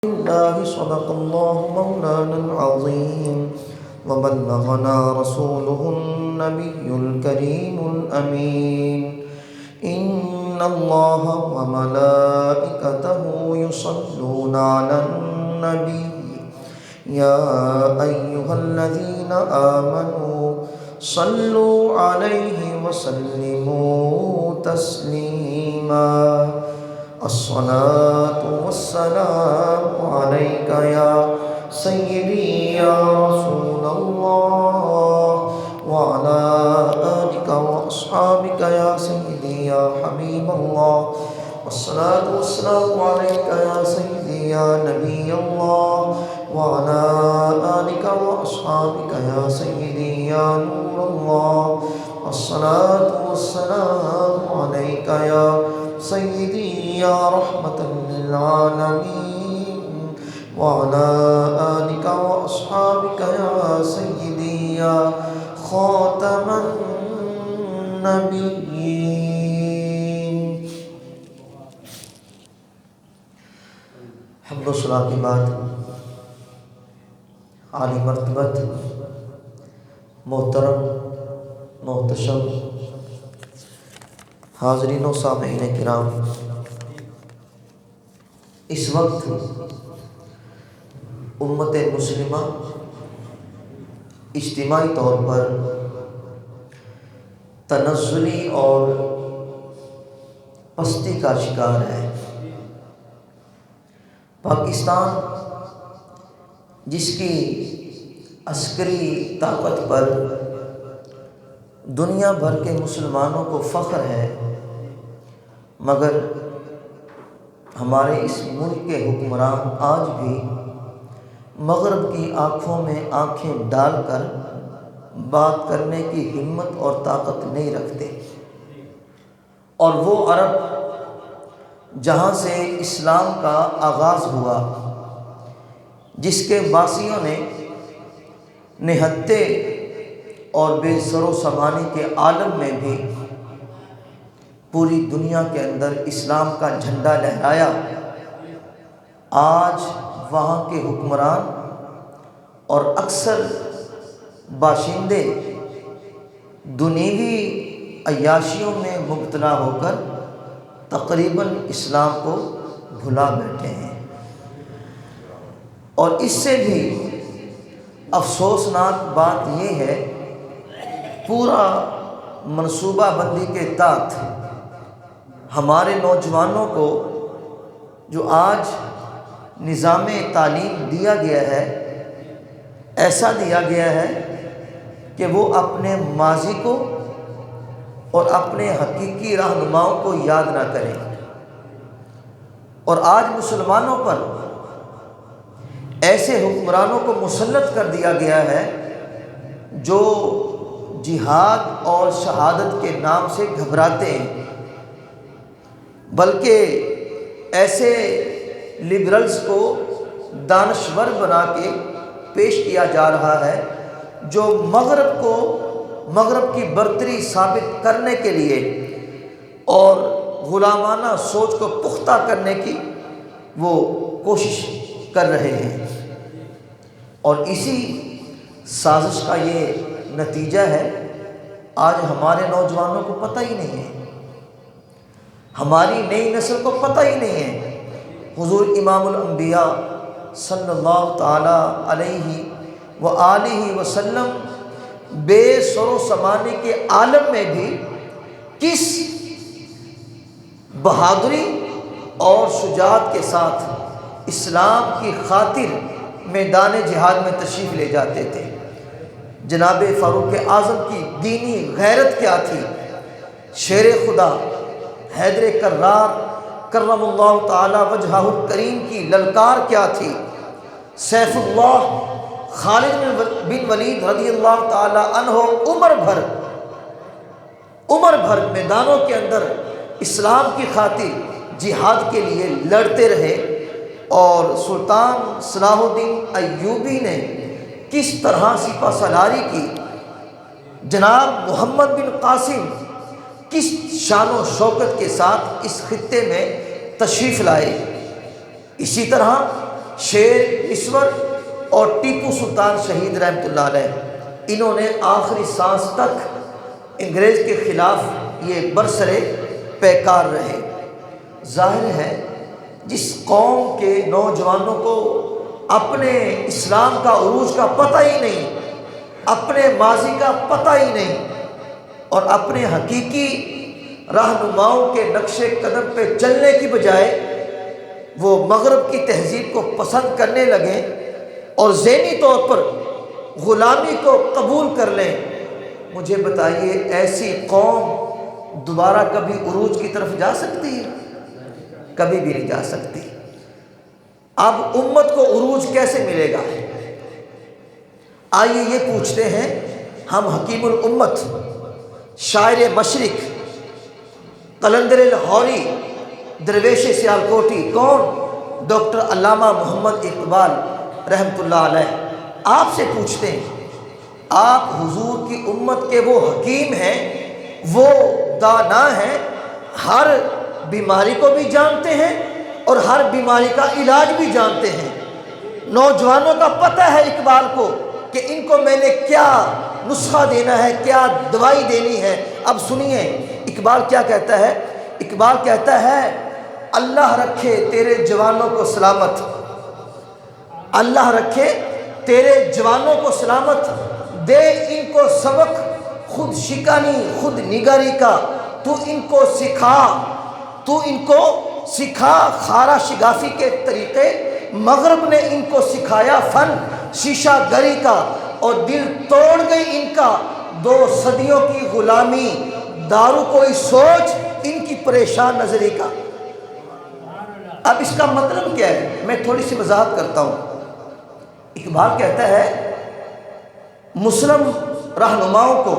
الله صدق الله مولانا العظيم وبلغنا رسوله النبي الكريم الأمين إن الله وملائكته يصلون على النبي يا أيها الذين آمنوا صلوا عليه وسلموا تسليما الصلاة والسلام عليك يا سيدي يا رسول الله وعلى آلك وأصحابك يا سيدي يا حبيب الله والصلاة والسلام عليك يا سيدي يا نبي الله وعلى آلك وأصحابك يا سيدي يا نور الله الصلاة والسلام عليك يا سيدي يا رحمة للعالمين وعلى آلك وأصحابك يا سيدي يا خاتم النبيين. حمد و ثنا کی بات عالی مرتبت محترم محتشم حاضرین و سامعین کرام، اس وقت امت مسلمہ اجتماعی طور پر تنزلی اور پستی کا شکار ہے۔ پاکستان جس کی عسکری طاقت پر دنیا بھر کے مسلمانوں کو فخر ہے، مگر ہمارے اس ملک کے حکمران آج بھی مغرب کی آنکھوں میں آنکھیں ڈال کر بات کرنے کی ہمت اور طاقت نہیں رکھتے، اور وہ عرب جہاں سے اسلام کا آغاز ہوا، جس کے باسیوں نے نہتے اور بے سر و سامانی کے عالم میں بھی پوری دنیا کے اندر اسلام کا جھنڈا لہرایا، آج وہاں کے حکمران اور اکثر باشندے دنیوی عیاشیوں میں مبتلا ہو کر تقریباً اسلام کو بھلا بیٹھے ہیں۔ اور اس سے بھی افسوسناک بات یہ ہے، پورا منصوبہ بندی کے تحت ہمارے نوجوانوں کو جو آج نظام تعلیم دیا گیا ہے، ایسا دیا گیا ہے کہ وہ اپنے ماضی کو اور اپنے حقیقی رہنماؤں کو یاد نہ کریں، اور آج مسلمانوں پر ایسے حکمرانوں کو مسلط کر دیا گیا ہے جو جہاد اور شہادت کے نام سے گھبراتے ہیں، بلکہ ایسے لبرلز کو دانشور بنا کے پیش کیا جا رہا ہے جو مغرب کی برتری ثابت کرنے کے لیے اور غلامانہ سوچ کو پختہ کرنے کی وہ کوشش کر رہے ہیں، اور اسی سازش کا یہ نتیجہ ہے آج ہمارے نوجوانوں کو پتہ ہی نہیں ہے، ہماری نئی نسل کو پتہ ہی نہیں ہے۔ حضور امام الانبیاء صلی اللہ تعالی علیہ وآلہ وسلم بے سر و سامانی کے عالم میں بھی کس بہادری اور شجاعت کے ساتھ اسلام کی خاطر میدان جہاد میں تشریف لے جاتے تھے۔ جناب فاروق اعظم کی دینی غیرت کیا تھی، شیر خدا حیدر کرار کرم اللہ تعالی وجہہ الکریم کی للکار کیا تھی، سیف اللہ خالد بن ولید رضی اللہ تعالی عنہ عمر بھر میدانوں کے اندر اسلام کی خاطر جہاد کے لیے لڑتے رہے، اور سلطان صلاح الدین ایوبی نے کس طرح سپہ سالاری کی، جناب محمد بن قاسم کس شان و شوکت کے ساتھ اس خطے میں تشریف لائے۔ اسی طرح شیر اسور اور ٹیپو سلطان شہید رحمۃ اللہ علیہ، انہوں نے آخری سانس تک انگریز کے خلاف یہ برسرے پیکار رہے۔ ظاہر ہے جس قوم کے نوجوانوں کو اپنے اسلام کا عروج کا پتہ ہی نہیں، اپنے ماضی کا پتہ ہی نہیں، اور اپنے حقیقی رہنماؤں کے نقش قدم پہ چلنے کی بجائے وہ مغرب کی تہذیب کو پسند کرنے لگیں اور ذہنی طور پر غلامی کو قبول کر لیں، مجھے بتائیے ایسی قوم دوبارہ کبھی عروج کی طرف جا سکتی ہے؟ کبھی بھی نہیں جا سکتی۔ اب امت کو عروج کیسے ملے گا؟ آئیے یہ پوچھتے ہیں ہم حکیم الامت، شاعر مشرق، قلندر لاہوری، درویش سیالکوٹی، کون؟ ڈاکٹر علامہ محمد اقبال رحمۃ اللہ علیہ، آپ سے پوچھتے ہیں، آپ حضور کی امت کے وہ حکیم ہیں، وہ دانا ہیں، ہر بیماری کو بھی جانتے ہیں اور ہر بیماری کا علاج بھی جانتے ہیں۔ نوجوانوں کا پتہ ہے اقبال کو کہ ان کو میں نے کیا نسخہ دینا ہے، کیا دوائی دینی ہے۔ اب سنیے اقبال کیا کہتا ہے۔ اقبال کہتا ہے اللہ رکھے تیرے جوانوں کو سلامت، اللہ رکھے تیرے جوانوں کو سلامت، دے ان کو سبق خود شکانی خود نگاری کا، تو ان کو سکھا خارا شگافی کے طریقے، مغرب نے ان کو سکھایا فن شیشہ گری کا، اور دل توڑ گئی ان کا 2 صدیوں کی غلامی، دارو کوئی سوچ ان کی پریشان نظری کا۔ اب اس کا مطلب کیا ہے؟ میں تھوڑی سی وضاحت کرتا ہوں۔ اقبال کہتا ہے مسلم رہنماؤں کو،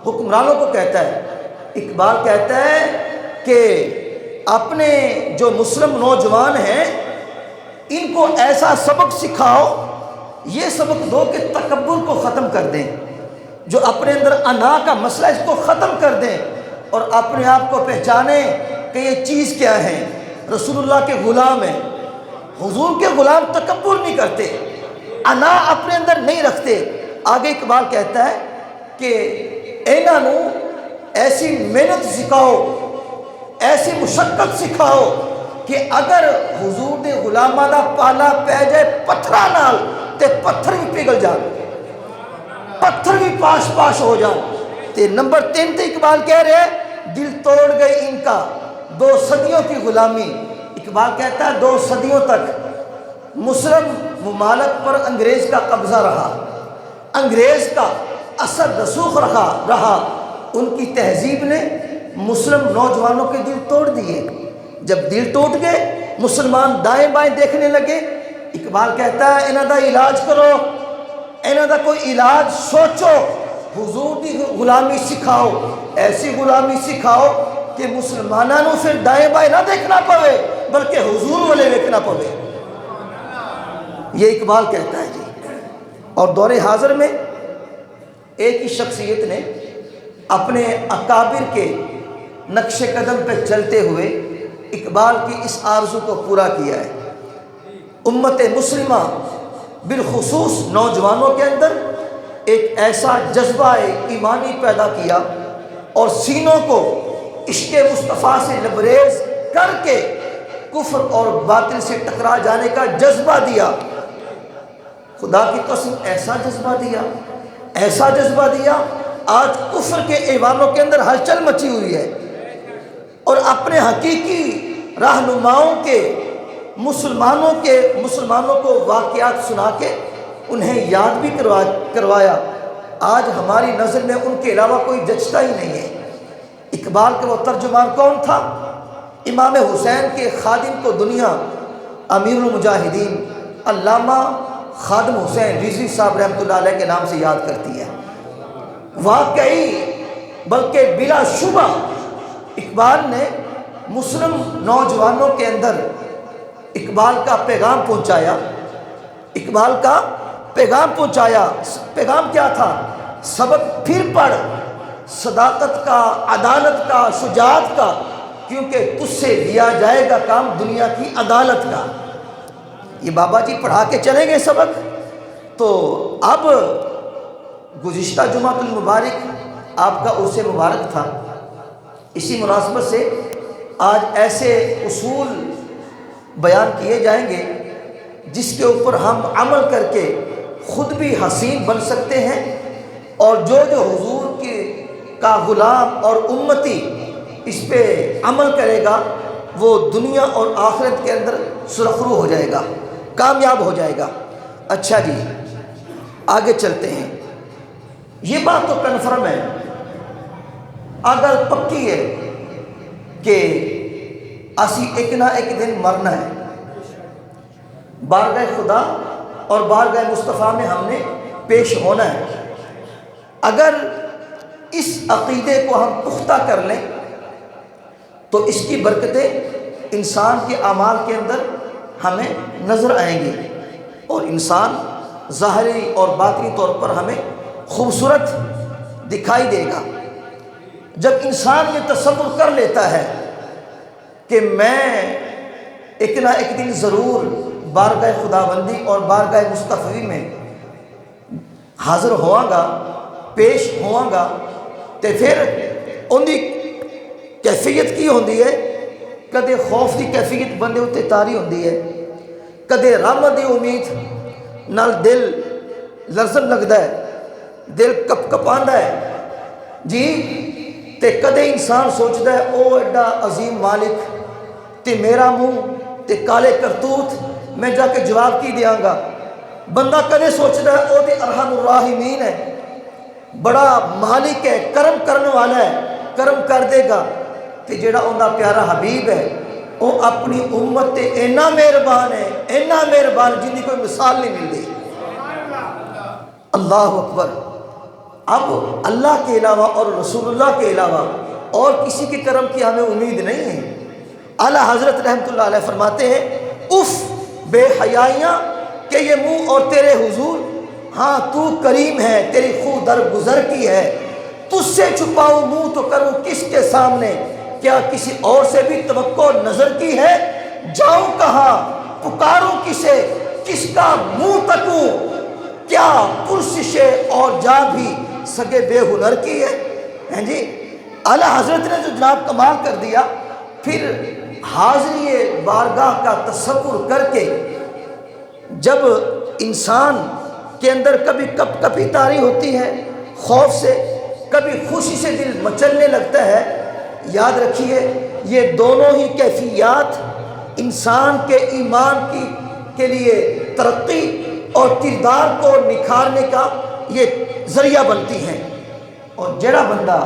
حکمرانوں کو کہتا ہے، اقبال کہتا ہے کہ اپنے جو مسلم نوجوان ہیں ان کو ایسا سبق سکھاؤ، یہ سبق دو کہ تکبر کو ختم کر دیں، جو اپنے اندر انا کا مسئلہ اس کو ختم کر دیں اور اپنے آپ کو پہچانیں کہ یہ چیز کیا ہے، رسول اللہ کے غلام ہیں۔ حضور کے غلام تکبر نہیں کرتے، انا اپنے اندر نہیں رکھتے۔ آگے اقبال کہتا ہے کہ انہوں ایسی محنت سکھاؤ، ایسی مشقت سکھاؤ کہ اگر حضور دے غلاماں دا پالا پہ جائے پتھراں نال تے پتھر بھی پگھل جان، پتھر بھی پاش ہو جان۔ تے نمبر 3 تے اقبال کہہ رہے دل توڑ گئی ان کا 2 صدیوں کی غلامی۔ اقبال کہتا ہے 2 صدیوں تک مسلم ممالک پر انگریز کا قبضہ رہا، انگریز کا اثر رسوخ رہا، ان کی تہذیب نے مسلم نوجوانوں کے دل توڑ دیے۔ جب دل ٹوٹ گئے مسلمان دائیں بائیں دیکھنے لگے، اقبال کہتا ہے انہاں دا علاج کرو، انہاں دا کوئی علاج سوچو، حضور دی غلامی سکھاؤ، ایسی غلامی سکھاؤ کہ مسلمانوں پھر دائیں بائیں نہ دیکھنا پوے بلکہ حضور والے دیکھنا پوے۔ یہ اقبال کہتا ہے جی۔ اور دور حاضر میں ایک ہی شخصیت نے اپنے اکابر کے نقش قدم پہ چلتے ہوئے اقبال کی اس آرزو کو پورا کیا ہے۔ امت مسلمہ بالخصوص نوجوانوں کے اندر ایک ایسا جذبہ ایمانی پیدا کیا اور سینوں کو عشق مصطفیٰ سے لبریز کر کے کفر اور باطل سے ٹکرا جانے کا جذبہ دیا۔ خدا کی قسم ایسا جذبہ دیا، ایسا جذبہ دیا، آج کفر کے ایوانوں کے اندر ہلچل مچی ہوئی ہے، اور اپنے حقیقی رہنماؤں کے مسلمانوں کو واقعات سنا کے انہیں یاد بھی کروایا۔ آج ہماری نظر میں ان کے علاوہ کوئی جچتا ہی نہیں ہے۔ اقبال کا وہ ترجمان کون تھا؟ امام حسین کے خادم کو دنیا امیر المجاہدین علامہ خادم حسین رضوی صاحب رحمۃ اللہ علیہ کے نام سے یاد کرتی ہے۔ واقعی بلکہ بلا شبہ اقبال نے مسلم نوجوانوں کے اندر اقبال کا پیغام پہنچایا، اقبال کا پیغام پہنچایا۔ پیغام کیا تھا؟ سبق پھر پڑھ، صداقت کا، عدالت کا، شجاعت کا، کیونکہ تجھ سے لیا جائے گا کام دنیا کی عدالت کا۔ یہ بابا جی پڑھا کے چلیں گے سبق. تو اب گزشتہ جمعۃ المبارک آپ کا عرس مبارک تھا، اسی مناسبت سے آج ایسے اصول بیان کیے جائیں گے جس کے اوپر ہم عمل کر کے خود بھی حسین بن سکتے ہیں، اور جو حضور کا غلام اور امتی اس پہ عمل کرے گا وہ دنیا اور آخرت کے اندر سرخرو ہو جائے گا، کامیاب ہو جائے گا. اچھا جی آگے چلتے ہیں. یہ بات تو کنفرم ہے، اگر پکی ہے کہ اسی ایک نہ ایک دن مرنا ہے، بارگاہ خدا اور بارگاہ مصطفیٰ میں ہم نے پیش ہونا ہے. اگر اس عقیدے کو ہم پختہ کر لیں تو اس کی برکتیں انسان کے اعمال کے اندر ہمیں نظر آئیں گی، اور انسان ظاہری اور باطنی طور پر ہمیں خوبصورت دکھائی دے گا. جب انسان یہ تصور کر لیتا ہے کہ میں ایک نہ ایک دن ضرور بارگاہ خداوندی اور بارگاہ مصطفی میں حاضر ہوا گا، پیش ہوا گا، تو پھر ان کی کیفیت کی ہوندی ہے؟ کدے خوف کی کیفیت بندے اتنے تاری ہوندی ہے، کدے رحمت کی امید نال دل لرزن لگتا ہے، دل کپ کپاندا ہے جی. تے کدے انسان سوچتا ہے او ایڈا عظیم مالک تے میرا منہ تے کالے کرتوت، میں جا کے جواب کی دیاں گا. بندہ کدے سوچتا ہے او تے ارحم الراحمین ہے، بڑا مالک ہے، کرم کرنے والا ہے، کرم کر دے گا. تے جڑا انہا پیارا حبیب ہے وہ اپنی امت تے اینا مہربان ہے، اینا مہربان جن کی کوئی مثال نہیں ملتی. اللہ اکبر. اب اللہ کے علاوہ اور رسول اللہ کے علاوہ اور کسی کے کرم کی ہمیں امید نہیں ہے. اعلیٰ حضرت رحمۃ اللہ علیہ فرماتے ہیں اف بے حیائیاں کہ یہ منہ اور تیرے حضور، ہاں تو کریم ہے، تیری خو در گزر کی ہے، تجھ سے چھپاؤں منہ تو کروں کس کے سامنے، کیا کسی اور سے بھی توقع نظر کی ہے، جاؤں کہاں پکاروں کسے، کس کا منہ تکوں، کیا پرسش اور جا بھی سگے بے ہنر کی ہے جی. اعلیٰ حضرت نے جو جناب کمال کر دیا، پھر حاضری بارگاہ کا تصور کر کے جب انسان کے اندر کبھی کپ کپی طاری ہوتی ہے خوف سے، کبھی خوشی سے دل مچلنے لگتا ہے، یاد رکھیے یہ دونوں ہی کیفیات انسان کے ایمان کے لیے ترقی اور کردار کو نکھارنے کا یہ ذریعہ بنتی ہیں. اور جڑا بندہ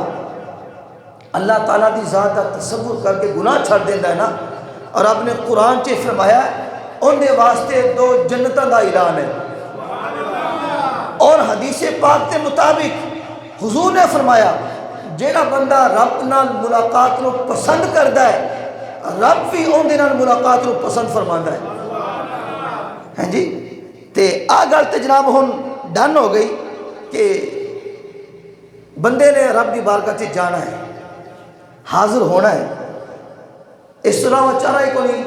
اللہ تعالیٰ دی ذات کا تصور کر کے گناہ چھڑ دیتا ہے نا، اور آپ نے قرآن چ فرمایا ان دے واسطے 2 جنتوں دا اعلان ہے. اور حدیث پاک کے مطابق حضور نے فرمایا جیڑا بندہ رب نال ملاقات کو پسند کرتا ہے، رب بھی ان دے نال ملاقات کو پسند فرماندا ہے. ہیں جی تے آ گل تے جناب ہن ڈن ہو گئی کہ بندے نے رب دی بارگاہ تے جانا ہے، حاضر ہونا ہے. اس طرح چارہ ہی کو نہیں،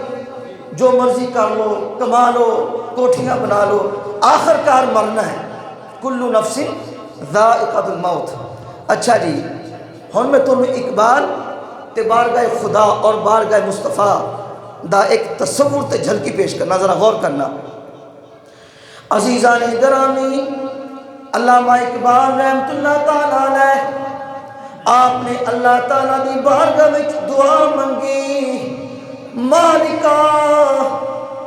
جو مرضی کر لو، کما لو، کوٹھیاں بنا لو، آخر کار مرنا ہے. کل نفس ذائقۃ الموت. اچھا جی ہن میں تمہیں اقبال تے بارگاہ خدا اور بارگاہ مصطفیٰ دا ایک تصور تے جھلکی پیش کرنا، ذرا غور کرنا. عزیزان گرامی، علامہ اقبال رحمت اللہ تعالیٰ علیہ آپ نے اللہ تعالیٰ دی بارگاہ میں دعا منگی، مالکا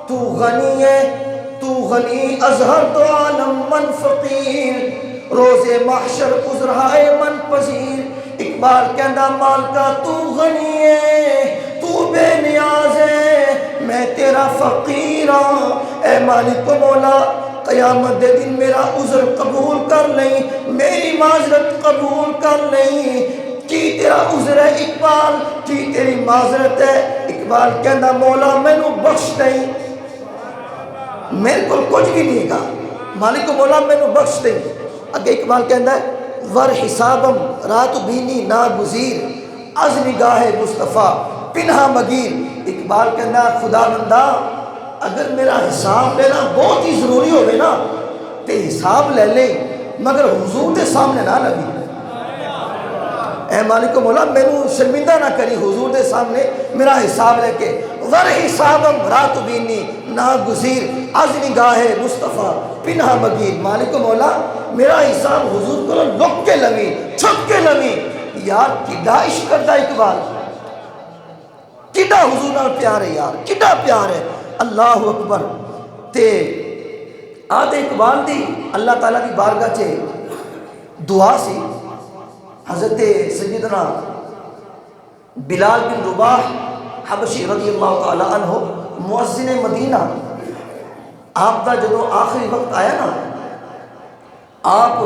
تو غنی ہے، تو غنی ازہر تو عالم من فقیر، روز محشر عذرہائے من پذیر. اقبال کہندا مالکا تو غنی ہے، تو بے نیاز ہے، میں تیرا فقیر ہوں. اے مالک و مولا قیامت دے دن میرا عذر قبول کر لیں، میری معذرت قبول کر لیں. کی تیرا عذر ہے اقبال، کی تیری معذرت ہے؟ اقبال کہندا مولا مینوں بخش دیں، میرے کو کچھ بھی نہیں گا، مالک و مولا مینوں بخش دیں. اگے اقبال کہندا ہے ور حسابم رات بینی ناگزیر، از نگاہ مصطفیٰ پنہا مگیر. اقبال کہندا خدا بندہ اگر میرا حساب لینا بہت ہی ضروری ہوگی نا تو حساب لے لیں، مگر حضور دے سامنے نہ لگی۔ اے مالک و مولا مینوں شرمندہ نہ کری حضور دے سامنے میرا حساب لے کے، ور حسابم رات بینی نا گزیر از نگاہ مصطفیٰ پنہا مگیر۔ مالک و مولا میرا حساب حضور کو لک کے لوی، چھپ کے لوی۔ یار کڈا عشق کردا اقبال، کڈا حضور نال پیار ہے یار، کڈا پیار ہے۔ اللہ اکبر۔ تے آدھے اقبال دی اللہ تعالیٰ دی بارگاہ چے دعا سی۔ حضرت سیدنا بلال بن رباح حبشی رضی اللہ تعالیٰ عنہ مؤذن مدینہ، آپ دا جدو آخری وقت آیا نا، آپ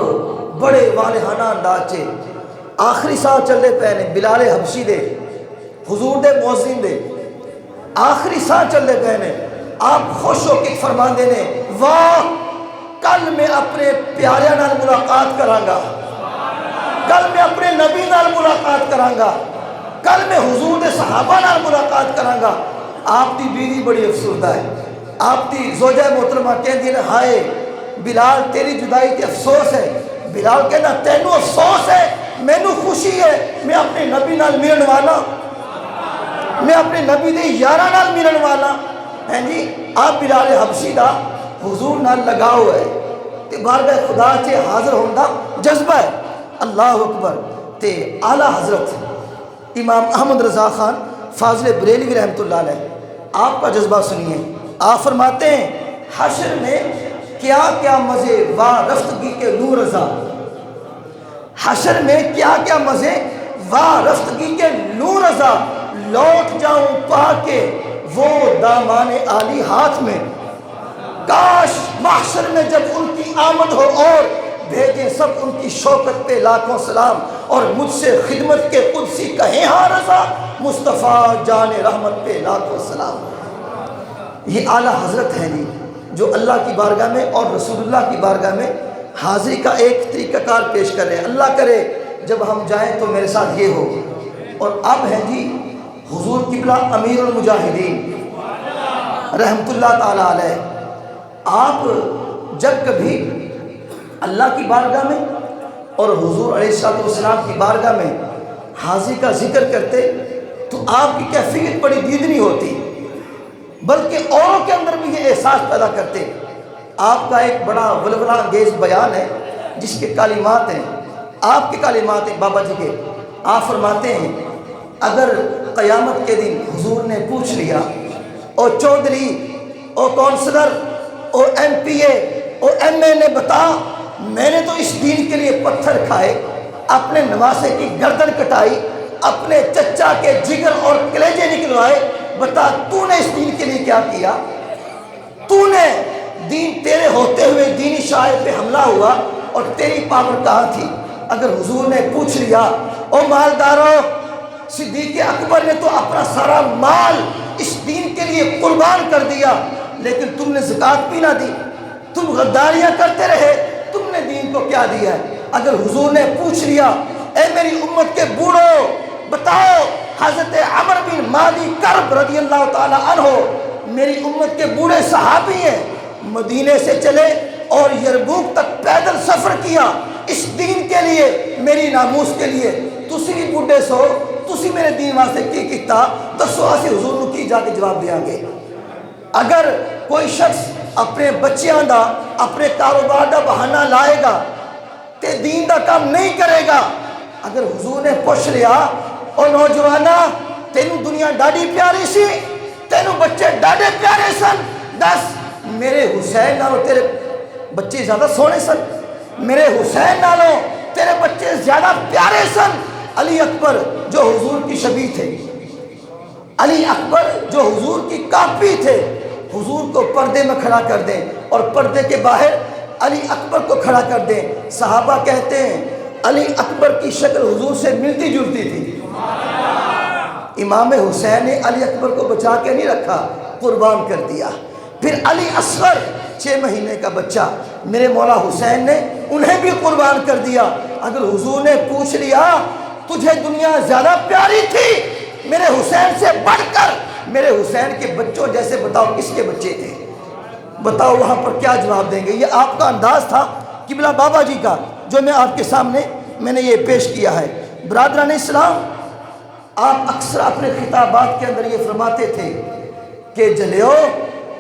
بڑے والہانہ انداز چے آخری سال چلے پے نے، بلال حبشی دے حضور دے مؤذن دے آخری سال چلے پے نے۔ آپ خوش ہو کے فرماندے نے، واہ کل میں اپنے پیاریاں نال ملاقات کرانگا، کل میں اپنے نبی نال ملاقات کرانگا، کل میں حضور دے صحابہ نال ملاقات کرانگا۔ آپ دی بیوی بڑی افسردہ ہے، آپ دی زوجہ محترمہ کہندی نے، ہائے بلال تیری جدائی تے افسوس ہے۔ بلال کہنا تینوں افسوس ہے، مینوں خوشی ہے، میں اپنے نبی نال ملن والا، میں اپنے نبی دے یاراں نال ملن والا ہیں جی۔ آپ بلال حبشی دا حضور نال لگاؤ ہے تے بارگاہ خدا چے حاضر ہوندا جذبہ ہے۔ اللہ اکبر۔ تے اعلیٰ حضرت امام احمد رضا خان فاضل بریلوی رحمۃ اللہ علیہ، آپ کا جذبہ سنیے۔ آپ فرماتے ہیں حشر میں کیا کیا مزے وا رفتگی کے نور رضا، حشر میں کیا کیا مزے وا رفتگی کے نور رضا، لوٹ جاؤں پا کے وہ دامان عالی ہاتھ میں، کاش محشر میں جب ان کی آمد ہو اور بھیجیں سب ان کی شوکت پہ لاکھوں سلام، اور مجھ سے خدمت کے قدسی کہیں ہاں رضا، مصطفیٰ جان رحمت پہ لاکھوں سلام۔ یہ اعلیٰ حضرت ہیں جی، جو اللہ کی بارگاہ میں اور رسول اللہ کی بارگاہ میں حاضری کا ایک طریقہ کار پیش کر رہے ہیں۔ اللہ کرے جب ہم جائیں تو میرے ساتھ یہ ہو۔ اور اب ہیں جی حضور قبلہ امیر المجاہدین رحمت اللہ تعالیٰ علیہ، آپ جب کبھی اللہ کی بارگاہ میں اور حضور علیہ السلام کی بارگاہ میں حاضری کا ذکر کرتے تو آپ کی کیفیت بڑی دیدنی ہوتی، بلکہ اوروں کے اندر بھی یہ احساس پیدا کرتے۔ آپ کا ایک بڑا ولولہ انگیز بیان ہے جس کے کلمات ہیں، آپ کے کلمات ہیں بابا جی کے۔ آپ فرماتے ہیں اگر قیامت کے دن حضور نے پوچھ لیا، او چودھری، او کونسلر، او ایم پی اے، او ایم اے نے بتا میں نے تو اس دین کے لیے پتھر کھائے، اپنے نواسے کی گردن کٹائی، اپنے چچا کے جگر اور کلیجے نکلوائے، بتا تو نے اس دین کے لیے کیا کیا؟ تو نے دین تیرے ہوتے ہوئے دینی شاعر پہ حملہ ہوا اور تیری پاور کہاں تھی؟ اگر حضور نے پوچھ لیا، او مالداروں، صدیق اکبر نے تو اپنا سارا مال اس دین کے لیے قربان کر دیا، لیکن تم نے زکوٰۃ بھی نہ دی، تم غداریاں کرتے رہے، تم نے دین کو کیا دیا ہے؟ اگر حضور نے پوچھ لیا، اے میری امت کے بوڑھو بتاؤ، حضرت عمر بن مالی کرب رضی اللہ تعالیٰ عنہ میری امت کے بوڑھے صحابی ہیں، مدینے سے چلے اور یرموک تک پیدل سفر کیا اس دین کے لیے، میری ناموس کے لیے۔ تسی بھی بوڑھے سو، تسی میرے دین واسطے کی کیتا، دسو اسی حضور نو کی جا کے جواب دیاں گے؟ اگر کوئی شخص اپنے بچیاں دا اپنے کاروبار دا بہانہ لائے گا تے دین دا کام نہیں کرے گا، اگر حضور نے پوچھ لیا، او نوجوانا تینوں دنیا ڈاڈی پیاری سی، تینوں بچے ڈاڈے پیارے سن، دس میرے حسین نالوں تیرے بچے زیادہ سونے سن، میرے حسین نالوں تیرے بچے زیادہ پیارے سن۔ علی اکبر جو حضور کی شبیہ تھے، علی اکبر جو حضور کی کاپی تھے، حضور کو پردے میں کھڑا کر دیں اور پردے کے باہر علی اکبر کو کھڑا کر دیں۔ صحابہ کہتے ہیں علی اکبر کی شکل حضور سے ملتی جلتی تھی۔ امام حسین نے علی اکبر کو بچا کے نہیں رکھا، قربان کر دیا۔ پھر علی اصغر 6 مہینے کا بچہ میرے مولا حسین نے انہیں بھی قربان کر دیا۔ اگر حضور نے پوچھ لیا تجھے دنیا زیادہ پیاری تھی میرے حسین سے بڑھ کر، میرے حسین کے بچوں جیسے بتاؤ کس کے بچے تھے؟ بتاؤ وہاں پر کیا جواب دیں گے؟ یہ آپ کا انداز تھا قبلہ بابا جی کا جو میں آپ کے سامنے میں نے یہ پیش کیا ہے۔ برادران اسلام، آپ اکثر اپنے خطابات کے اندر یہ فرماتے تھے کہ جلیو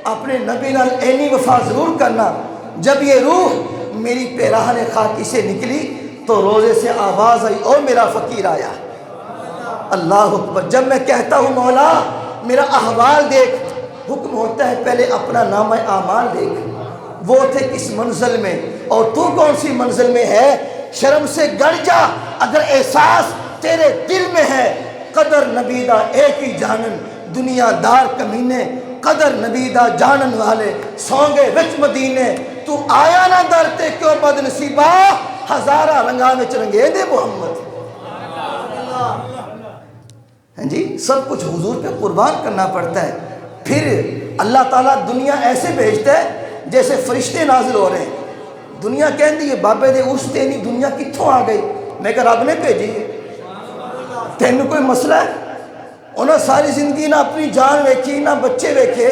اپنے نبی نال اینی وفا ضرور کرنا، جب یہ روح میری پیراہن خاکی سے نکلی تو روزے سے آواز آئی او میرا فقیر آیا۔ اللہ اکبر۔ جب میں کہتا ہوں مولا میرا احوال دیکھ، حکم ہوتا ہے پہلے اپنا نام اعمال دیکھ، وہ تھے کس منزل میں اور تو کون سی منزل میں ہے؟ شرم سے گڑ جا اگر احساس تیرے دل میں ہے، قدر نبیدہ ایک ہی جانن دنیا دار کمینے، قدر نبیدہ جانن والے سونگے وچ مدینے، تو آیا نہ درتے کیوں بد نصیبہ، ہزارہ رنگا وچ رنگے دے محمد۔ ہاں جی، سب کچھ حضور پہ قربان کرنا پڑتا ہے۔ پھر اللہ تعالیٰ دنیا ایسے بھیجتا ہے جیسے فرشتے نازل ہو رہے ہیں۔ دنیا کہندی ہے بابے دے اس تے نہیں دنیا کتھوں آ گئی؟ میں کہا رب نے بھیجی ہے۔ تینوں کوئی مسئلہ ہے؟ انہوں ساری زندگی نہ اپنی جان ویکھی، نہ بچے ویکھے،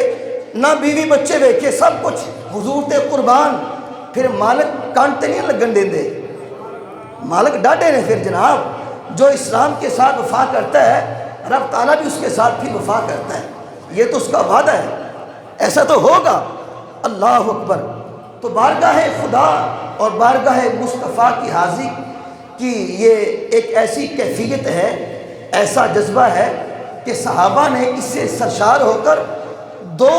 نہ بیوی بچے ویکھے، سب کچھ حضور تے قربان۔ پھر مالک کانٹے نہیں لگن دیں دے، مالک ڈاڈے نے پھر جناب جو اسلام کے ساتھ وفا کرتا ہے رب تعالیٰ بھی اس کے ساتھ بھی وفا کرتا ہے، یہ تو اس کا وعدہ ہے، ایسا تو ہوگا۔ اللہ اکبر۔ تو بارگاہ خدا اور بارگاہ مصطفیٰ کی حاضری کی یہ ایک ایسی کیفیت ہے، ایسا جذبہ ہے کہ صحابہ نے اس سے سرشار ہو کر دو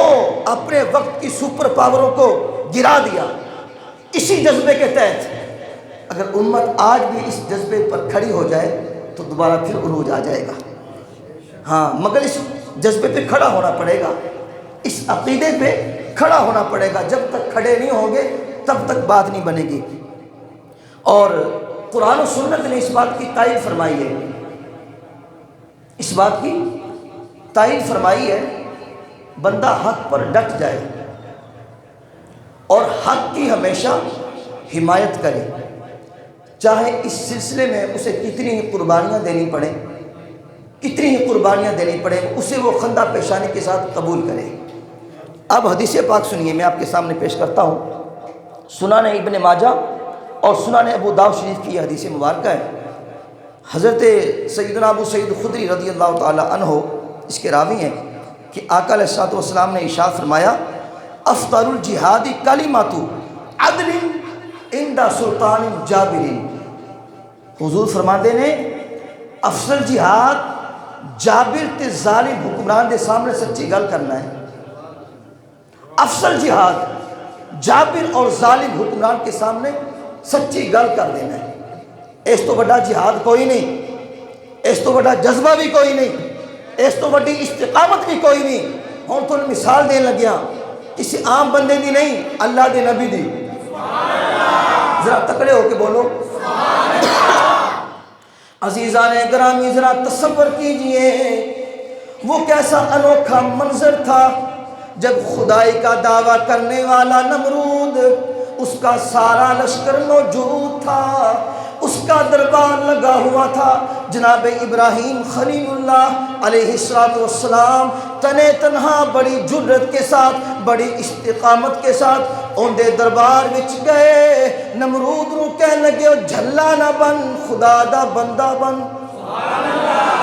اپنے وقت کی سپر پاوروں کو گرا دیا۔ اسی جذبے کے تحت اگر امت آج بھی اس جذبے پر کھڑی ہو جائے تو دوبارہ پھر عروج آ جائے گا۔ ہاں، مگر اس جذبے پہ کھڑا ہونا پڑے گا، اس عقیدے پہ کھڑا ہونا پڑے گا۔ جب تک کھڑے نہیں ہوں گے تب تک بات نہیں بنے گی۔ اور قرآن و سنت نے اس بات کی تائید فرمائی ہے، اس بات کی تائید فرمائی ہے بندہ حق پر ڈٹ جائے اور حق کی ہمیشہ حمایت کرے، چاہے اس سلسلے میں اسے کتنی ہی قربانیاں دینی پڑیں، کتنی ہی قربانیاں دینی پڑیں، اسے وہ خندہ پیشانی کے ساتھ قبول کرے۔ اب حدیث پاک سنیے، میں آپ کے سامنے پیش کرتا ہوں۔ سنن ابن ماجہ اور سنن ابو داؤد شریف کی یہ حدیث مبارکہ ہے۔ حضرت سیدنا ابو سعید خدری رضی اللہ تعالی عنہ اس کے راوی ہیں کہ آقا علیہ الصلوۃ والسلام نے ارشاد فرمایا افضل الجہاد کلمۃ عدل عند سلطان جابر۔ حضور فرماندے نے افضل جہاد جابر تے ظالم حکمران دے سامنے سچی گل کرنا ہے۔ افضل جہاد جابر اور ظالم حکمران کے سامنے سچی گل کر دینا ہے۔ اس تو بڑا جہاد کوئی نہیں، اس تو بڑا جذبہ بھی کوئی نہیں، اس تو بڑی استقامت بھی کوئی نہیں۔ ہوں تو مثال دین لگیا کسی عام بندے دی نہیں، اللہ دے نبی دی۔ ذرا تکڑے ہو کے بولو عزیزان گرامی، ذرا تصور کیجئے وہ کیسا انوکھا منظر تھا جب خدائی کا دعویٰ کرنے والا نمرود، اس کا سارا لشکر موجود تھا، اس کا دربار لگا ہوا تھا۔ جناب ابراہیم خلیل اللہ علیہ السلام تنے تنہا بڑی جرت کے ساتھ، بڑی استقامت کے ساتھ ان دے دربار وچ گئے۔ نمرود نو کہن لگے جھلا نہ بن، خدا دا بندہ بن۔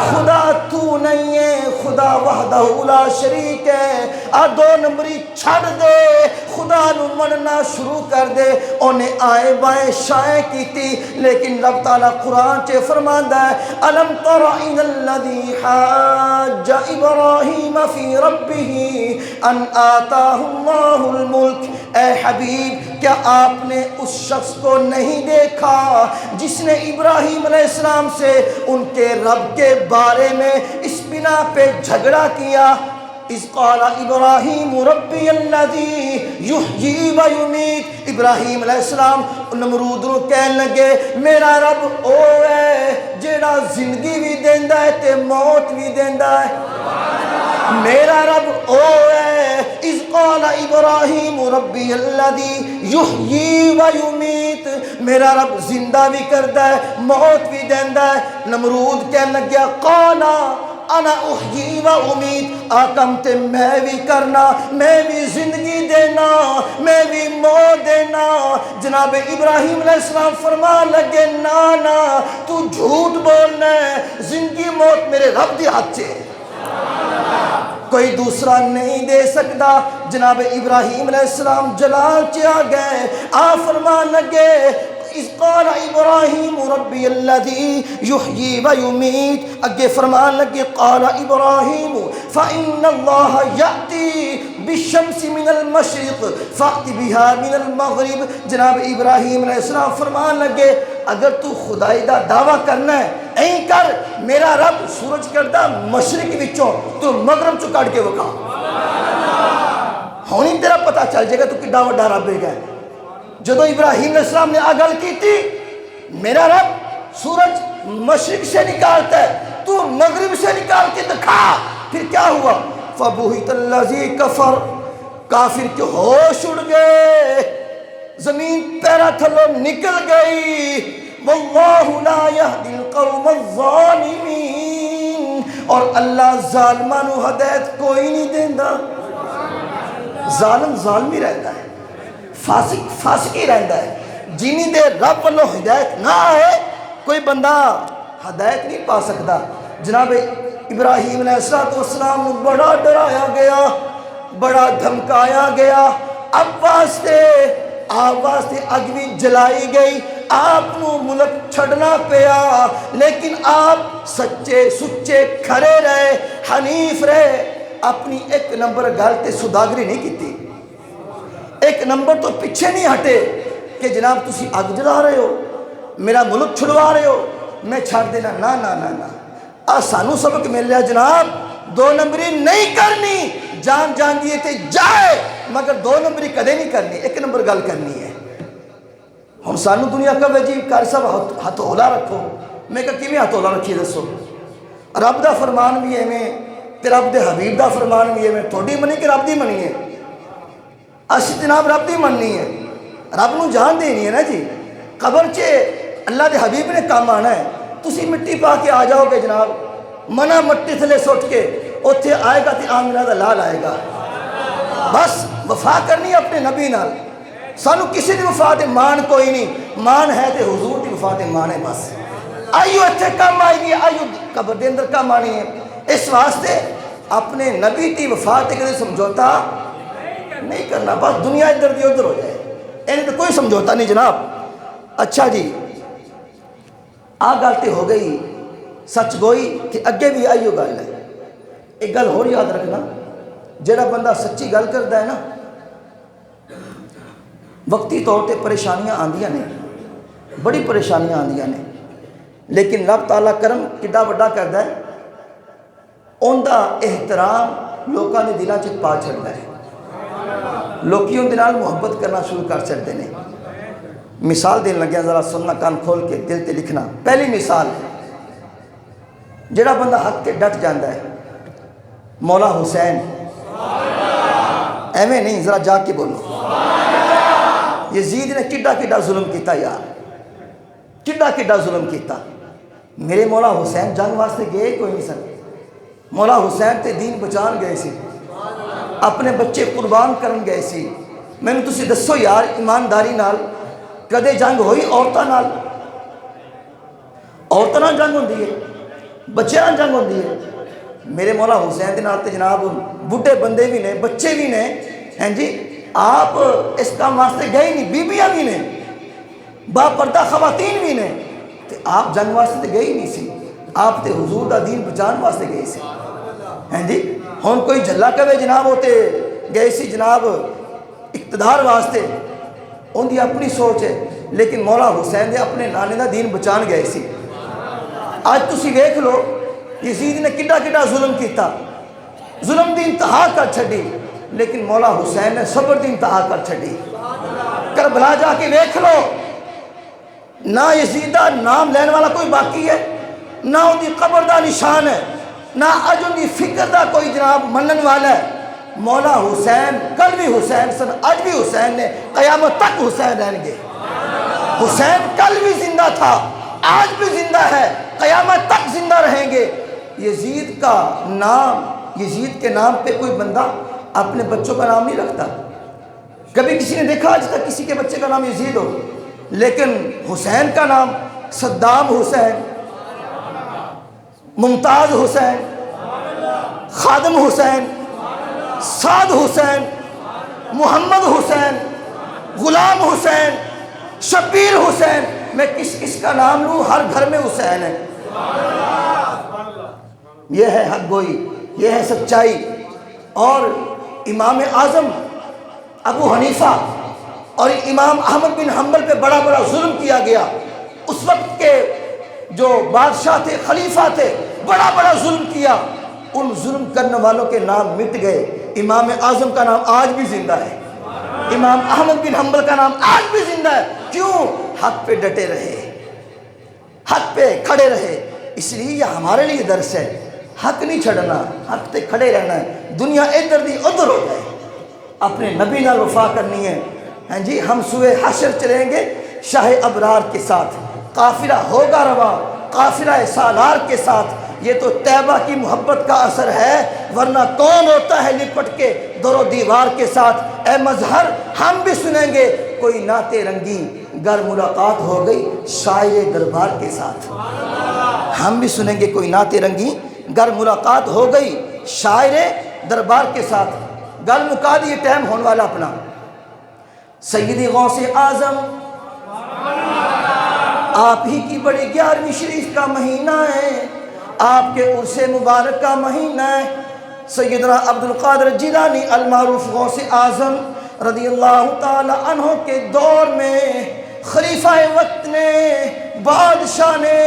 خدا تو نہیں ہے، خدا وحدہ لا شریک ہے، آ دو نمبری چھڑ دے، خدا نو مننا شروع کر دے۔ انہیں آئے بائیں شائیں کی تھی، لیکن رب تعالیٰ قرآن چے فرماندا ہے الم تر الی الذی حاج ابراہیم فی ربہ ان آتاہ اللہ الملک۔ اے حبیب، کیا آپ نے اس شخص کو نہیں دیکھا جس نے ابراہیم علیہ السلام سے ان کے رب کے بارے میں اس بنا پہ جھگڑا کیا؟ اذ قال ابراہیم ربی الذی یحیی و یمیت۔ ابراہیم علیہ السلام نمرود نو کہن لگے میرا رب او ہے جیڑا زندگی بھی دیندا ہے تے موت بھی دیندا ہے، میرا رب او ہے۔ اذ قال ابراہیم ربی الذی یحیی و یمیت، میرا رب زندہ بھی کردا ہے موت بھی دیندا ہے۔ نمرود کہن لگیا قالا انا احیی و امید، آقم تے میں بھی کرنا، میں بھی زندگی دینا، میں بھی موت دینا۔ جناب ابراہیم علیہ السلام فرمان لگے نا تو جھوٹ بولنا ہے، زندگی موت میرے رب دی ہاتھ سے، کوئی دوسرا نہیں دے سکتا۔ جناب ابراہیم علیہ السلام جلال چا گئے، آپ فرمان لگے اِذْ قَالَ إِبْرَاهِيمُ رَبِّيَ الَّذِي يُحْيِي وَيُمِيتُ، اگے فرمان لگے قَالَ إِبْرَاهِيمُ فَإِنَّ اللَّهَ يَأْتِي بِالشَّمْسِ مِنَ الْمَشْرِقِ فَأْتِ بِهَا مِنَ الْمَغْرِبِ۔ جناب ابراہیم علیہ السلام فرمان لگے اگر تو خدائی دا دعویٰ کرنا ہے این کر، میرا رب سورج کردہ مشرق وچوں تو مغرب چو کٹ کے وکھا، ہونی تیرا پتہ چل جائے گا تو کڈا وڈا رب ہے گئے۔ جدو ابراہیم علیہ السلام نے آگل کی تھی میرا رب سورج مشرق سے نکالتا ہے تو مغرب سے نکال کے دکھا، پھر کیا ہوا؟ فَبُهِتَ الَّذِي كَفَرَ، کافر کے ہوش اڑ گئے، زمین پیرا تھلو نکل گئی۔ وَاللَّهُ لَا يَهْدِي الْقَوْمَ الظَّالِمِينَ، اور اللہ ظالمان و ہدایت کوئی نہیں دیندہ۔ ظالم ظالمی رہتا ہے، فاسق فاسق ہی رہتا ہے، جنی دے رب والوں ہدایت نہ آئے کوئی بندہ ہدایت نہیں پا سکتا۔ جناب ابراہیم علیہ السلام بڑا ڈرایا گیا، بڑا دھمکایا گیا، اب واسطے اگوی جلائی گئی، آپ نو ملک چھڑنا پیا، لیکن آپ سچے سچے کھڑے رہے، حنیف رہے، اپنی ایک نمبر گالتے سداگری نہیں کیتی، ایک نمبر تو پیچھے نہیں ہٹے کہ جناب تسی آگ جلا رہے ہو، میرا ملک چھڑوا رہے ہو، میں چھاڑ دینا، نا نا نا نا۔ سانو سبق مل رہا جناب، دو نمبری نہیں کرنی، جان دیئے تھے جائے، مگر دو نمبری کدے نہیں کرنی، ایک نمبر گل کرنی ہے۔ ہم سانو دنیا کا وجی کار صاحب ہاتھ اولا رکھو، میں کہا کیویں ہاتھ اولا رکھیے دسو، رب دا فرمان بھی ہے میں تے رب دے حبیب دا فرمان بھی ہے میں، تھوڑی منی کہ رب دی منی ہے؟ اسی جناب رب دی مننی ہے، رب نو جان دینی ہے نا جی۔ قبر چے اللہ دے حبیب نے کام آنا ہے، تسی مٹی پا کے آ جاؤ گے جناب، منہ مٹی تھلے سوٹ کے اتھے آئے گا تے آمینہ دا لال آئے گا۔ بس وفا کرنی ہے اپنے نبی نال، سانو کسی دی وفا دے مان کوئی نہیں، مان ہے تے حضور دی وفا دے مان ہے بس۔ آئیو اتھے کام آئی گی، آئیو قبر دے اندر کام آنی ہے، اس واسطے اپنے نبی دی وفا تے کدے سمجھوتا نہیں کرنا، بس دنیا ادھر دی ادھر ہو جائے، انہیں تو کوئی سمجھوتا نہیں جناب۔ اچھا جی گالتے ہو گئی سچ گوئی کہ اگے بھی آئیو گل ہے۔ ایک گل اور یاد رکھنا، جڑا بندہ سچی گل کرتا ہے نا، وقتی طور تے پریشانیاں آندیاں نے، بڑی پریشانیاں آندیاں نے، لیکن رب تعالیٰ کرم کڈا وڈا کرتا ہے، ان دا احترام لوکاں دے دلاں چ پا چھڑدا ہے، لوکی ان دے نال محبت کرنا شروع کر چھڑدے نے۔ مثال دین لگیا، ذرا سننا کان کھول کے دل تے لکھنا۔ پہلی مثال، جڑا بندہ حق تے ڈٹ جاندا ہے، مولا حسین، ایویں نہیں ذرا جا کے بولو، یزید نے کڈا ظلم کیتا یار، کڈا ظلم کیتا۔ میرے مولا حسین جنگ واسطے گئے کوئی نہیں سن، مولا حسین تے دین بچان گئے سی، اپنے بچے قربان کرن گئے سی۔ میں نے تسی دسو یار ایمانداری نال کدے جنگ ہوئی عورتاں نال؟ عورتاں نال جنگ ہوندی ہے، بچیاں نال جنگ ہوندی ہے؟ میرے مولا حسین دے نال تے جناب بڈھے بندے بھی نے، بچے بھی نے، ہیں جی، آپ اس کام واسطے گئے نہیں، بیبیاں بھی نے، با پردہ خواتین بھی نے، تے آپ جنگ واسطے گئے ہی نہیں سی، آپ تے حضور دا دین بچان واسطے گئے سی، ہیں جی۔ ہون کوئی جھلا کبے جناب ہوتے گئے سی جناب اقتدار واسطے، ان دی اپنی سوچ ہے، لیکن مولا حسین دے اپنے نانے دا دین بچان گئے سی۔ آج تسی دیکھ لو یزید نے کڈا ظلم کیتا، ظلم دی انتہا کر چھڑی، لیکن مولا حسین نے صبر دی انتہا کر چھڑی۔ کربلا جا کے دیکھ لو، نہ یزید دا نام لین والا کوئی باقی ہے، نہ ان دی قبر دا نشان ہے، نہ اج ان دی فکر دا کوئی جناب منن والا ہے۔ مولا حسین کل بھی حسین سن، آج بھی حسین نے، قیامت تک حسین رہیں گے۔ حسین کل بھی زندہ تھا، آج بھی زندہ ہے، قیامت تک زندہ رہیں گے۔ یزید کا نام، یزید کے نام پہ کوئی بندہ اپنے بچوں کا نام نہیں رکھتا۔ کبھی کسی نے دیکھا آج تک کسی کے بچے کا نام یزید ہو؟ لیکن حسین کا نام صدام حسین، ممتاز حسین، خادم حسین، سعد حسین، محمد حسین، غلام حسین، شبیر حسین، میں کس کس کا نام لوں؟ ہر گھر میں حسین ہے۔ یہ ہے حق گوئی، یہ ہے سچائی۔ اور امام اعظم ابو حنیفہ اور امام احمد بن حنبل پہ بڑا بڑا ظلم کیا گیا۔ اس وقت کے جو بادشاہ تھے، خلیفہ تھے، بڑا بڑا ظلم کیا۔ ان ظلم کرنے والوں کے نام مٹ گئے۔ امام اعظم کا نام آج بھی زندہ ہے، امام احمد بن حنبل کا نام آج بھی زندہ ہے۔ کیوں؟ حق پہ ڈٹے رہے، حق پہ کھڑے رہے۔ اس لیے یہ ہمارے لیے درس ہے، حق نہیں چھڑنا، حق پہ کھڑے رہنا ہے۔ دنیا ادھر دی ادھر ہو جائے، اپنے نبی نال وفا کرنی ہے۔ ہاں جی، ہم سوئے حشر چلیں گے شاہ ابرار کے ساتھ، قافلہ ہوگا رواں قافلہ سالار کے ساتھ۔ یہ تو طیبہ کی محبت کا اثر ہے، ورنہ کون ہوتا ہے لپٹ کے در و دیوار کے ساتھ۔ اے مظہر، ہم بھی سنیں گے کوئی نعت رنگی گر ملاقات ہو گئی شاعر دربار کے ساتھ۔ ہم بھی سنیں گے کوئی نعت رنگی گر ملاقات ہو گئی شاعر دربار کے ساتھ۔ گل مکا دی، یہ ٹائم ہونے والا اپنا۔ سیدی غوث اعظم آپ ہی کی بڑی 11ویں شریف کا مہینہ ہے، آپ کے عرس مبارک کا مہینہ ہے۔ سیدنا عبد القادر جیلانی المعروف غوث اعظم رضی اللہ تعالی عنہ کے دور میں خلیفہ وقت نے، بادشاہ نے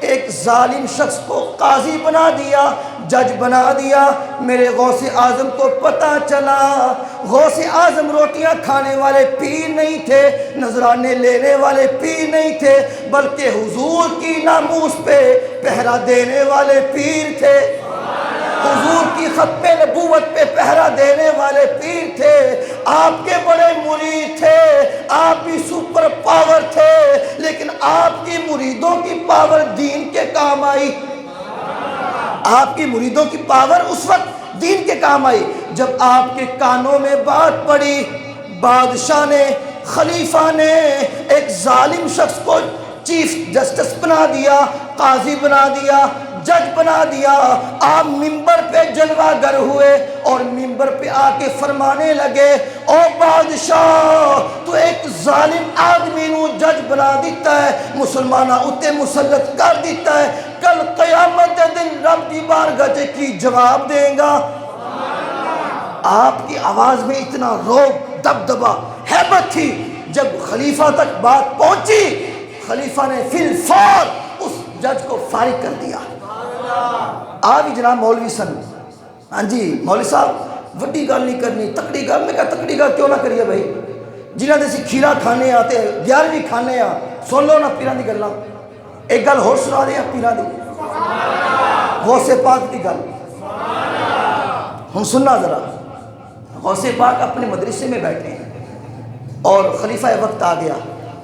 ایک ظالم شخص کو قاضی بنا دیا، جج بنا دیا۔ میرے غوث اعظم کو پتہ چلا، غوث اعظم روٹیاں کھانے والے پیر نہیں تھے، نذرانے لینے والے پیر نہیں تھے، بلکہ حضور کی ناموس پہ پہرا دینے والے پیر تھے، حضور کی ختم نبوت پہ پہرا دینے والے پیر تھے۔ آپ کے بڑے مرید تھے، آپ بھی سپر پاور تھے، لیکن آپ کی مریدوں کی پاور دین کے کام آئی۔ آپ کی مریدوں کی پاور اس وقت دین کے کام آئی جب آپ کے کانوں میں بات پڑی، بادشاہ نے، خلیفہ نے ایک ظالم شخص کو چیف جسٹس بنا دیا، قاضی بنا دیا، جج بنا دیا۔ آپ ممبر پہ جلوہ گر ہوئے اور ممبر پہ آ کے فرمانے لگے، او بادشاہ، تو ایک ظالم آدمی نو جج بنا دیتا ہے، مسلمانہ اتے مسلط کر دیتا ہے، کل قیامت دن رب دی بارگاہ کی جواب دے گا۔ آپ کی آواز میں اتنا روب، دبدبہ، ہیبت تھی۔ جب خلیفہ تک بات پہنچی، خلیفہ نے فی الفور اس جج کو فارغ کر دیا۔ آج جناب مولوی سن، ہاں جی مولوی صاحب وڈی گل نہیں کرنی، تکڑی گل۔ میں کہا تکڑی گل کیوں نہ کریے بھائی، جنہاں دے سی کھیرا کھانے آتے 11ویں کھانے آ، سن لو نا پیران دی گلاں۔ ایک گل ہور سنا دیا پیران دی، غوث پاک دی گل ہم سننا ذرا۔ غوث پاک اپنے مدرسے میں بیٹھے ہیں اور خلیفہ وقت آ گیا،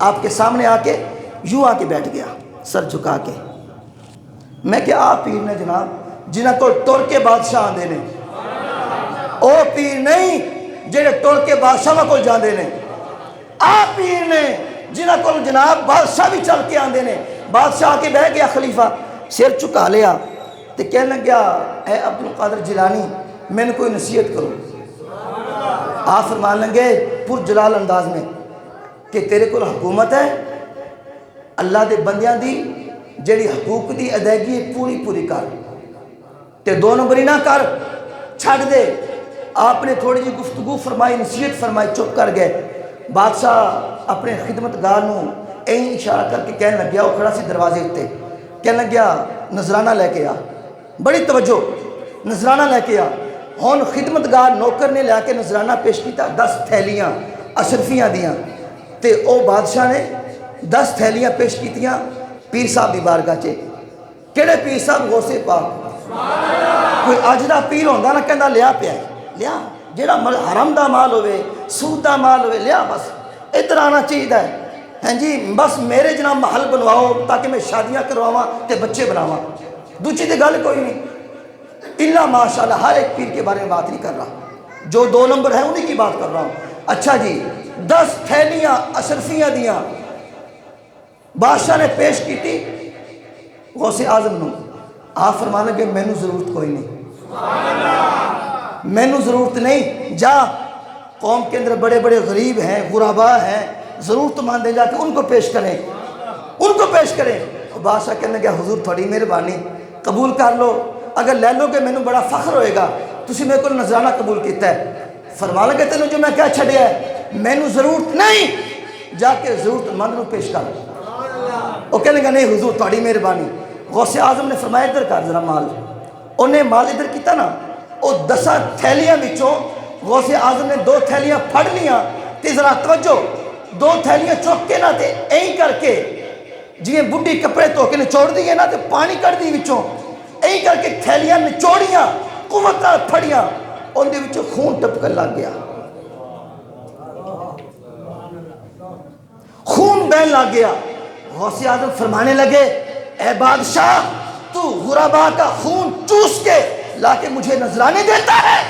آپ کے سامنے آ کے یوں آ کے بیٹھ گیا سر جھکا کے۔ میں کہ آپ پیر نے جناب جنہاں کو ٹر کے بادشاہ آندے نے، او پیر نہیں جنہاں ٹر کے بادشاہ کو جاندے نے، آپ پیر نے جنہاں کو جناب بادشاہ بھی چل کے آندے نے۔ بادشاہ آ کے بیٹھ گیا، خلیفہ سر چکا لیا تو کہنے لگیا، اے عبد القادر جیلانی میں نے کوئی نصیحت کروں۔ آپ فرمان لگے پر جلال انداز میں کہ تیرے کو حکومت ہے، اللہ دے بندیاں دی جیڑی حقوق دی ادائیگی پوری پوری کر، تے دو نمبری نہ کر، چھڑ دے۔ آپ نے تھوڑی جی گفتگو فرمائی، نصیحت فرمائی، چپ کر گئے۔ بادشاہ اپنے خدمتگار نو این اشارہ کر کے کہنے لگیا، وہ کھڑا سی دروازے اتے، کہنے لگیا نذرانہ لے کے آ، بڑی توجہ، نذرانہ لے کے آ۔ ہون خدمتگار نوکر نے لے کے نذرانہ پیش کیتا، 10 تھیلیاں اشرفیاں دیاں، تے او بادشاہ نے 10 تھیلیاں پیش کیتیاں پیر صاحب دی بارگاہ چے۔ کیڑے پیر صاحب؟ غوث پاک۔ کوئی اج دا پیر ہوندا نا کہندا لیا پیا ہے، لیا جیڑا حرام دا مال ہوئے، سود دا مال ہوئے، لیا بس ادھر آنا چاہیے ہے، ہاں جی بس میرے جناب محل بنواؤ تاکہ میں شادیاں کرواواں تے بچے بناواں۔ دوسری تو گل کوئی نہیں، اللہ ماشاءاللہ ہر ایک پیر کے بارے میں بات نہیں کر رہا، جو 2 نمبر ہیں انہی کی بات کر رہا ہوں۔ اچھا جی، 10 تھیلیاں اشرفیاں دیاں بادشاہ نے پیش کی تھی غوث اعظم نو، آپ فرمانے لگے مینو ضرورت کوئی نہیں، مینو ضرورت نہیں، جا قوم کے اندر بڑے بڑے غریب ہیں، غرباء ہیں، ضرورت مند ہیں، جا کے ان کو پیش کریں، ان کو پیش کریں۔ بادشاہ کہنے گیا حضور تھوڑی مہربانی، قبول کر لو، اگر لے لو گے مینو بڑا فخر ہوئے گا، تسی میرے کو نذرانہ قبول کیتا ہے۔ فرما لگے تینوں جو میں کیا چھڑیا ہے، مینو ضرورت نہیں، جا کے ضرورت مند نو پیش کر۔ وہ کہنے گا نہیں حضور تھوڑی مہربانی۔ غوث اعظم نے فرمایا ادھر کر ذرا مال، انہیں مال ادھر کیتا نا، وہ 10 تھیلیاں بچوں غوث اعظم نے 2 تھیلیاں پھڑ لیاں، تے ذرا توجہ، 2 تھیلیاں چوک کے نا تے این کر کے جی بڈھی کپڑے تو کے نچوڑ دیئے نا تے پانی کر دی بچوں، این کر کے تھیلیاں نچوڑیاں، قوت نال پھڑیاں، ان دے بچوں خون ٹپکن لگ گیا، خون بہن لگ گیا۔ غوث اعظم فرمانے لگے اے بادشاہ، تو غرباء کا خون چوس کے لا کے مجھے نذرانے دیتا ہے،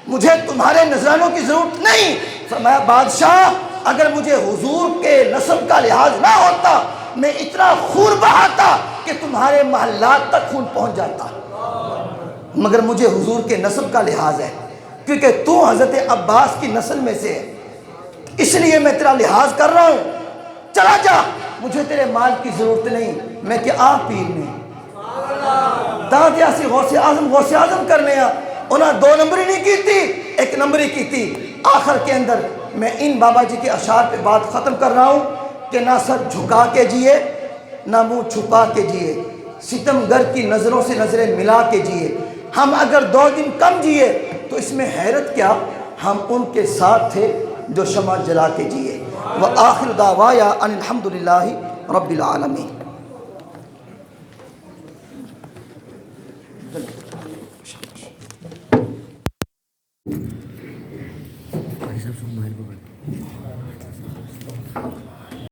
مجھے تمہارے نذرانوں کی ضرورت نہیں۔ فرمایا بادشاہ اگر مجھے حضور کے نسب کا لحاظ نہ ہوتا میں اتنا خون بہاتا کہ تمہارے محلات تک خون پہنچ جاتا، مگر مجھے حضور کے نسب کا لحاظ ہے، کیونکہ تو حضرت عباس کی نسل میں سے ہے، اس لیے میں تیرا لحاظ کر رہا ہوں، چلا جا، مجھے تیرے مال کی ضرورت نہیں، میں کہ آپ پیر نہیں۔ دادیا سی غوث اعظم کرنے ہیں، انہاں 2 نمبری نہیں کی تھی، 1 نمبری کی تھی۔ آخر کے اندر میں ان بابا جی کے اشعار پہ بات ختم کر رہا ہوں کہ نہ سر جھکا کے جیے نہ منہ چھپا کے جیے، ستمگر کی نظروں سے نظریں ملا کے جیے، ہم اگر 2 دن کم جیے تو اس میں حیرت کیا، ہم ان کے ساتھ تھے جو شمع جلا کے جیے۔ وآخر دعوایا ان الحمدللہ رب العالمین۔